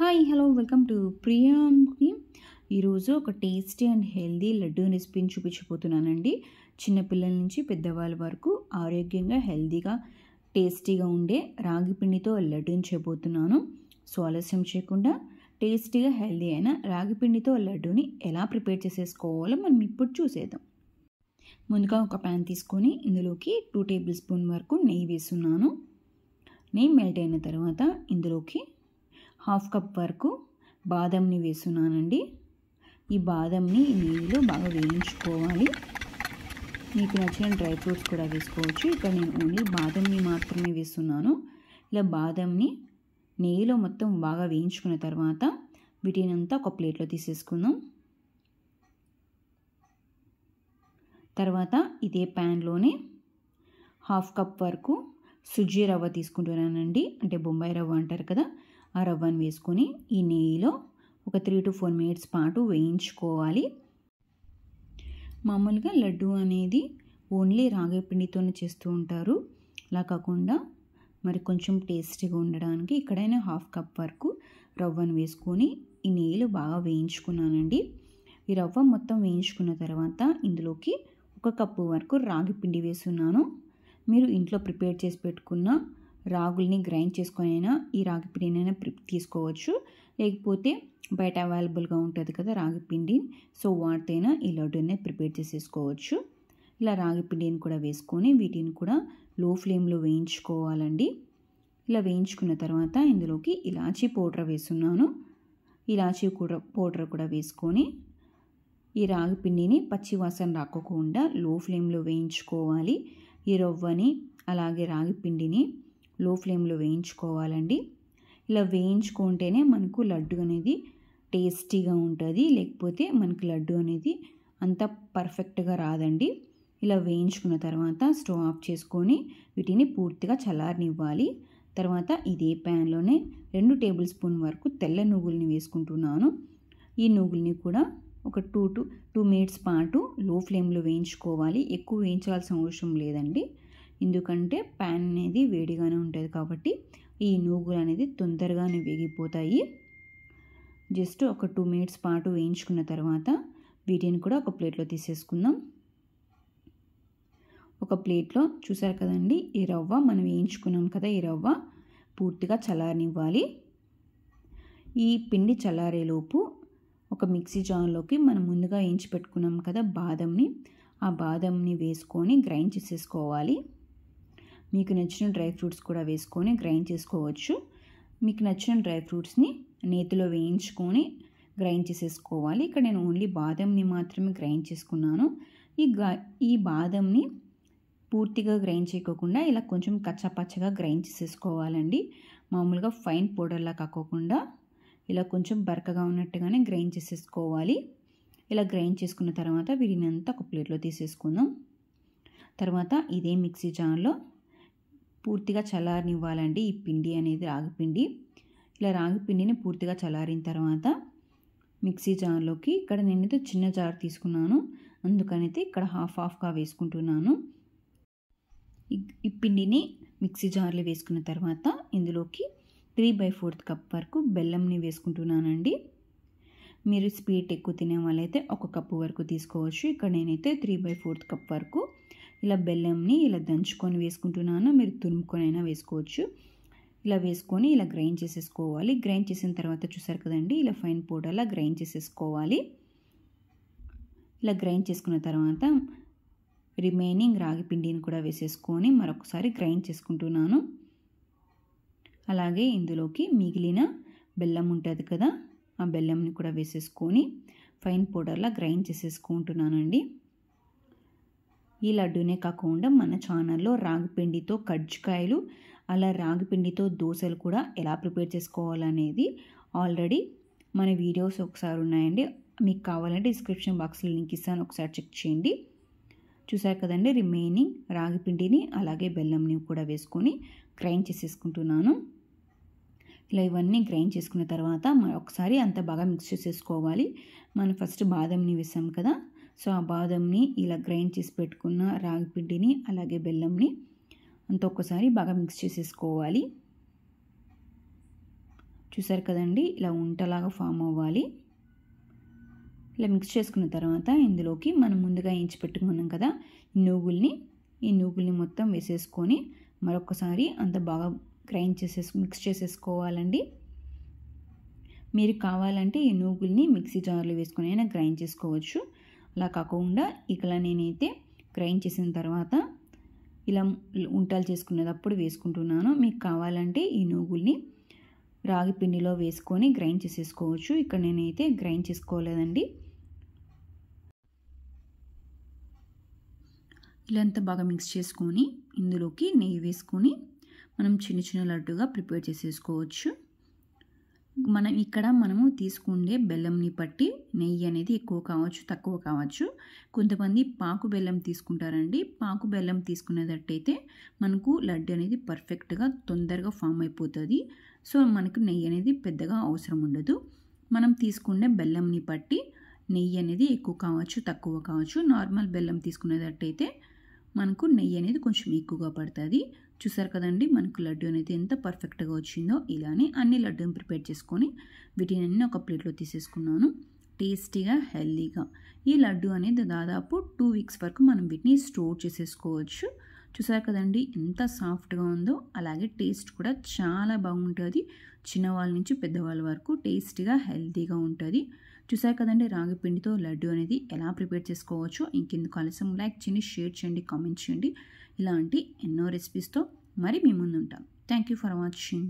Hi hello welcome to ప్రియాంకి. ఈరోజు ఒక టేస్టీ అండ్ హెల్దీ లడ్డూ రెసిపీని చూపించబోతున్నానండి. చిన్నపిల్లల నుంచి పెద్దవాళ్ళ వరకు ఆరోగ్యంగా హెల్దీగా టేస్టీగా ఉండే రాగి పిండితో లడ్డూని చేయబోతున్నాను. సో ఆలస్యం చేయకుండా టేస్టీగా హెల్దీ అయిన రాగి పిండితో లడ్డూని ఎలా ప్రిపేర్ చేసేసుకోవాలో మనం ఇప్పుడు చూసేద్దాం. ముందుగా ఒక ప్యాన్ తీసుకొని ఇందులోకి 2 టేబుల్ స్పూన్ వరకు నెయ్యి వేస్తున్నాను. నెయ్యి మెల్ట్ అయిన తర్వాత ఇందులోకి 1/2 కప్ వరకు బాదంని వేస్తున్నానండి. ఈ బాదంని నెయ్యిలో బాగా వేయించుకోవాలి. మీకు నచ్చిన డ్రై ఫ్రూట్స్ కూడా వేసుకోవచ్చు. ఇక్కడ నేను ఓన్లీ బాదంని మాత్రమే వేస్తున్నాను. ఇలా బాదంని నెయ్యిలో మొత్తం బాగా వేయించుకున్న తర్వాత వీటినంతా ఒక ప్లేట్లో తీసేసుకుందాం. తర్వాత ఇదే ప్యాన్లోనే 1/2 కప్ వరకు సుజీ రవ్వ తీసుకుంటున్నానండి. అంటే బొంబాయి రవ్వ అంటారు కదా, ఆ రవ్వను వేసుకొని ఈ నెయ్యిలో ఒక 3 to 4 మినిట్స్ పాటు వేయించుకోవాలి. మామూలుగా లడ్డు అనేది ఓన్లీ రాగి పిండితోనే చేస్తూ ఉంటారు. అలా కాకుండా మరి కొంచెం టేస్టీగా ఉండడానికి ఇక్కడైనా 1/2 కప్ వరకు రవ్వను వేసుకొని ఈ నెయ్యిలో బాగా వేయించుకున్నానండి. ఈ రవ్వ మొత్తం వేయించుకున్న తర్వాత ఇందులోకి 1 కప్పు వరకు రాగి పిండి వేస్తున్నాను. మీరు ఇంట్లో ప్రిపేర్ చేసి పెట్టుకున్న రాగుల్ని గ్రైండ్ చేసుకొని అయినా ఈ రాగి పిండినైనా తీసుకోవచ్చు. లేకపోతే బయట అవైలబుల్గా ఉంటుంది కదా రాగి పిండి, సో వాటితోనైనా ఈ లడ్డూని ప్రిపేర్ చేసేసుకోవచ్చు. ఇలా రాగి పిండిని కూడా వేసుకొని వీటిని కూడా లో ఫ్లేమ్లో వేయించుకోవాలండి. ఇలా వేయించుకున్న తర్వాత ఇందులోకి ఇలాచీ పౌడర్ వేస్తున్నాను. ఇలాచీ పౌడర్ కూడా వేసుకొని ఈ రాగి పిండిని పచ్చి వాసన రాకోకుండా లో ఫ్లేమ్లో వేయించుకోవాలి. ఈ రవ్వని అలాగే రాగి పిండిని లో ఫ్లేమ్లో వేయించుకోవాలండి. ఇలా వేయించుకుంటేనే మనకు లడ్డు అనేది టేస్టీగా ఉంటుంది. లేకపోతే మనకు లడ్డు అనేది అంత పర్ఫెక్ట్గా రాదండి. ఇలా వేయించుకున్న తర్వాత స్టవ్ ఆఫ్ చేసుకొని వీటిని పూర్తిగా చల్లారనివ్వాలి. తర్వాత ఇదే ప్యాన్లోనే 2 టేబుల్ స్పూన్ వరకు తెల్ల నువ్వుల్ని వేసుకుంటున్నాను. ఈ నువ్వుల్ని కూడా ఒక 2 మినిట్స్ పాటు లో ఫ్లేమ్లో వేయించుకోవాలి. ఎక్కువ వేయించాల్సిన అవసరం లేదండి, ఎందుకంటే ప్యాన్ అనేది వేడిగానే ఉంటుంది కాబట్టి ఈ నువ్వులు అనేది తొందరగానే వేగిపోతాయి. జస్ట్ ఒక 2 మినిట్స్ పాటు వేయించుకున్న తర్వాత వీటిని కూడా ఒక ప్లేట్లో తీసేసుకుందాం. ఒక ప్లేట్లో చూసారు కదండి, ఈ రవ్వ మనం వేయించుకున్నాం కదా, ఈ రవ్వ పూర్తిగా చల్లారనివ్వాలి. ఈ పిండి చల్లారేలోపు ఒక మిక్సీ జార్లోకి మనం ముందుగా వేయించి పెట్టుకున్నాం కదా బాదంని, ఆ బాదంని వేసుకొని గ్రైండ్ చేసేసుకోవాలి. మీకు నచ్చిన డ్రై ఫ్రూట్స్ కూడా వేసుకొని గ్రైండ్ చేసుకోవచ్చు. మీకు నచ్చిన డ్రై ఫ్రూట్స్ని నేతిలో వేయించుకొని గ్రైండ్ చేసేసుకోవాలి. ఇక్కడ నేను ఓన్లీ బాదంని మాత్రమే గ్రైండ్ చేసుకున్నాను. ఈ బాదంని పూర్తిగా గ్రైండ్ చేయకోకుండా ఇలా కొంచెం కచ్చాపచ్చగా గ్రైండ్ చేసేసుకోవాలండి. మామూలుగా ఫైన్ పౌడర్లా కాకోకుండా ఇలా కొంచెం బరకగా ఉన్నట్టుగానే గ్రైండ్ చేసేసుకోవాలి. ఇలా గ్రైండ్ చేసుకున్న తర్వాత వీటిని అంతా ఒక ప్లేట్లో తీసేసుకుందాం. తర్వాత ఇదే మిక్సీ జార్లో పూర్తిగా చల్లారనివ్వాలండి ఈ పిండి అనేది, రాగి పిండి. ఇలా రాగి పిండిని పూర్తిగా చల్లారిన తర్వాత మిక్సీ జార్లోకి, ఇక్కడ నేనైతే చిన్న జార్ తీసుకున్నాను, అందుకనైతే ఇక్కడ హాఫ్గా వేసుకుంటున్నాను. ఈ పిండిని మిక్సీ జార్లో వేసుకున్న తర్వాత ఇందులోకి 3/4 కప్ వరకు బెల్లంని వేసుకుంటున్నానండి. మీరు స్వీట్ ఎక్కువ తినే వాళ్ళైతే 1 కప్పు వరకు తీసుకోవచ్చు. ఇక్కడ నేనైతే 3/4 కప్ వరకు ఇలా బెల్లంని ఇలా దంచుకొని వేసుకుంటున్నాను. మీరు తురుముకొని అయినా వేసుకోవచ్చు. ఇలా వేసుకొని ఇలా గ్రైండ్ చేసేసుకోవాలి. గ్రైండ్ చేసిన తర్వాత చూసారు కదండి, ఇలా ఫైన్ పౌడర్లా గ్రైండ్ చేసేసుకోవాలి. ఇలా గ్రైండ్ చేసుకున్న తర్వాత రిమైనింగ్ రాగి పిండిని కూడా వేసేసుకొని మరొకసారి గ్రైండ్ చేసుకుంటున్నాను. అలాగే ఇందులోకి మిగిలిన బెల్లం ఉంటుంది కదా, ఆ బెల్లంని కూడా వేసేసుకొని ఫైన్ పౌడర్లా గ్రైండ్ చేసేసుకుంటున్నానండి. ఈ లడ్డూనే కాకుండా మన ఛానల్లో రాగి పిండితో కజ్జికాయలు, అలా రాగి పిండితో దోశలు కూడా ఎలా ప్రిపేర్ చేసుకోవాలనేది ఆల్రెడీ మన వీడియోస్ ఒకసారి ఉన్నాయండి. మీకు కావాలంటే డిస్క్రిప్షన్ బాక్స్లో లింక్ ఇస్తాను, ఒకసారి చెక్ చేయండి. చూసారు కదండి, రిమైనింగ్ రాగి పిండిని అలాగే బెల్లంని కూడా వేసుకొని గ్రైండ్ చేసేసుకుంటున్నాను. ఇలా ఇవన్నీ గ్రైండ్ చేసుకున్న తర్వాత ఒకసారి అంత బాగా మిక్స్ చేసేసుకోవాలి. మనం ఫస్ట్ బాదంని వేసాం కదా, సో ఆ బాదంని ఇలా గ్రైండ్ చేసి పెట్టుకున్న రాగి పిండిని అలాగే బెల్లంని అంత ఒక్కసారి బాగా మిక్స్ చేసేసుకోవాలి. చూసారు కదండి, ఇలా ఉంటలాగా ఫామ్ అవ్వాలి. ఇలా మిక్స్ చేసుకున్న తర్వాత ఇందులోకి మనం ముందుగా వేయించి పెట్టుకున్నాం కదా ఈ నూగుల్ని మొత్తం వేసేసుకొని మరొకసారి అంత బాగా మిక్స్ చేసేసుకోవాలండి. మీరు కావాలంటే ఈ నూగుల్ని మిక్సీ జార్లో వేసుకొని అయినా గ్రైండ్ చేసుకోవచ్చు. అలా కాకుండా ఇక్కడ నేనైతే గ్రైండ్ చేసిన తర్వాత ఇలా ఉంటలు చేసుకునేటప్పుడు వేసుకుంటున్నాను. మీకు కావాలంటే ఈ నూగుల్ని రాగి పిండిలో వేసుకొని గ్రైండ్ చేసేసుకోవచ్చు. ఇక్కడ నేనైతే గ్రైండ్ చేసుకోలేదండి. ఇలా అంతా బాగా మిక్స్ చేసుకొని ఇందులోకి నెయ్యి వేసుకొని మనం చిన్న చిన్న లడ్డుగా ప్రిపేర్ చేసేసుకోవచ్చు. మనము తీసుకునే బెల్లంని బట్టి నెయ్యి అనేది ఎక్కువ కావచ్చు, తక్కువ కావచ్చు. కొంతమంది పాకు బెల్లం తీసుకుంటారండి. పాకు బెల్లం తీసుకునేటట్టయితే మనకు లడ్డు అనేది పర్ఫెక్ట్గా తొందరగా ఫామ్ అయిపోతుంది. సో మనకు నెయ్యి అనేది పెద్దగా అవసరం ఉండదు. మనం తీసుకునే బెల్లంని బట్టి నెయ్యి అనేది ఎక్కువ కావచ్చు, తక్కువ కావచ్చు. నార్మల్ బెల్లం తీసుకునేటట్టయితే మనకు నెయ్యి అనేది కొంచెం ఎక్కువగా పడుతుంది. చూసారు కదండి, మనకు లడ్డు అనేది ఎంత పర్ఫెక్ట్గా వచ్చిందో. ఇలానే అన్ని లడ్డూని ప్రిపేర్ చేసుకొని వీటిని ఒక ప్లేట్లో తీసేసుకున్నాను. టేస్టీగా, హెల్తీగా ఈ లడ్డు అనేది దాదాపు 2 వీక్స్ వరకు మనం వీటిని స్టోర్ చేసేసుకోవచ్చు. చూసారు కదండి ఎంత సాఫ్ట్గా ఉందో. అలాగే టేస్ట్ కూడా చాలా బాగుంటుంది. చిన్నవాళ్ళ నుంచి పెద్దవాళ్ళ వరకు టేస్టీగా, హెల్తీగా ఉంటుంది. చూసారు కదండి రాగి పిండితో లడ్డు అనేది ఎలా ప్రిపేర్ చేసుకోవచ్చో. ఇంకెందుకు ఆలస్యం, లైక్ చేయండి, షేర్ చేయండి, కామెంట్ చేయండి. ఇలాంటి ఎన్నో రెసిపీస్తో మరి మీ ముందు ఉంటాం. Thank you for watching.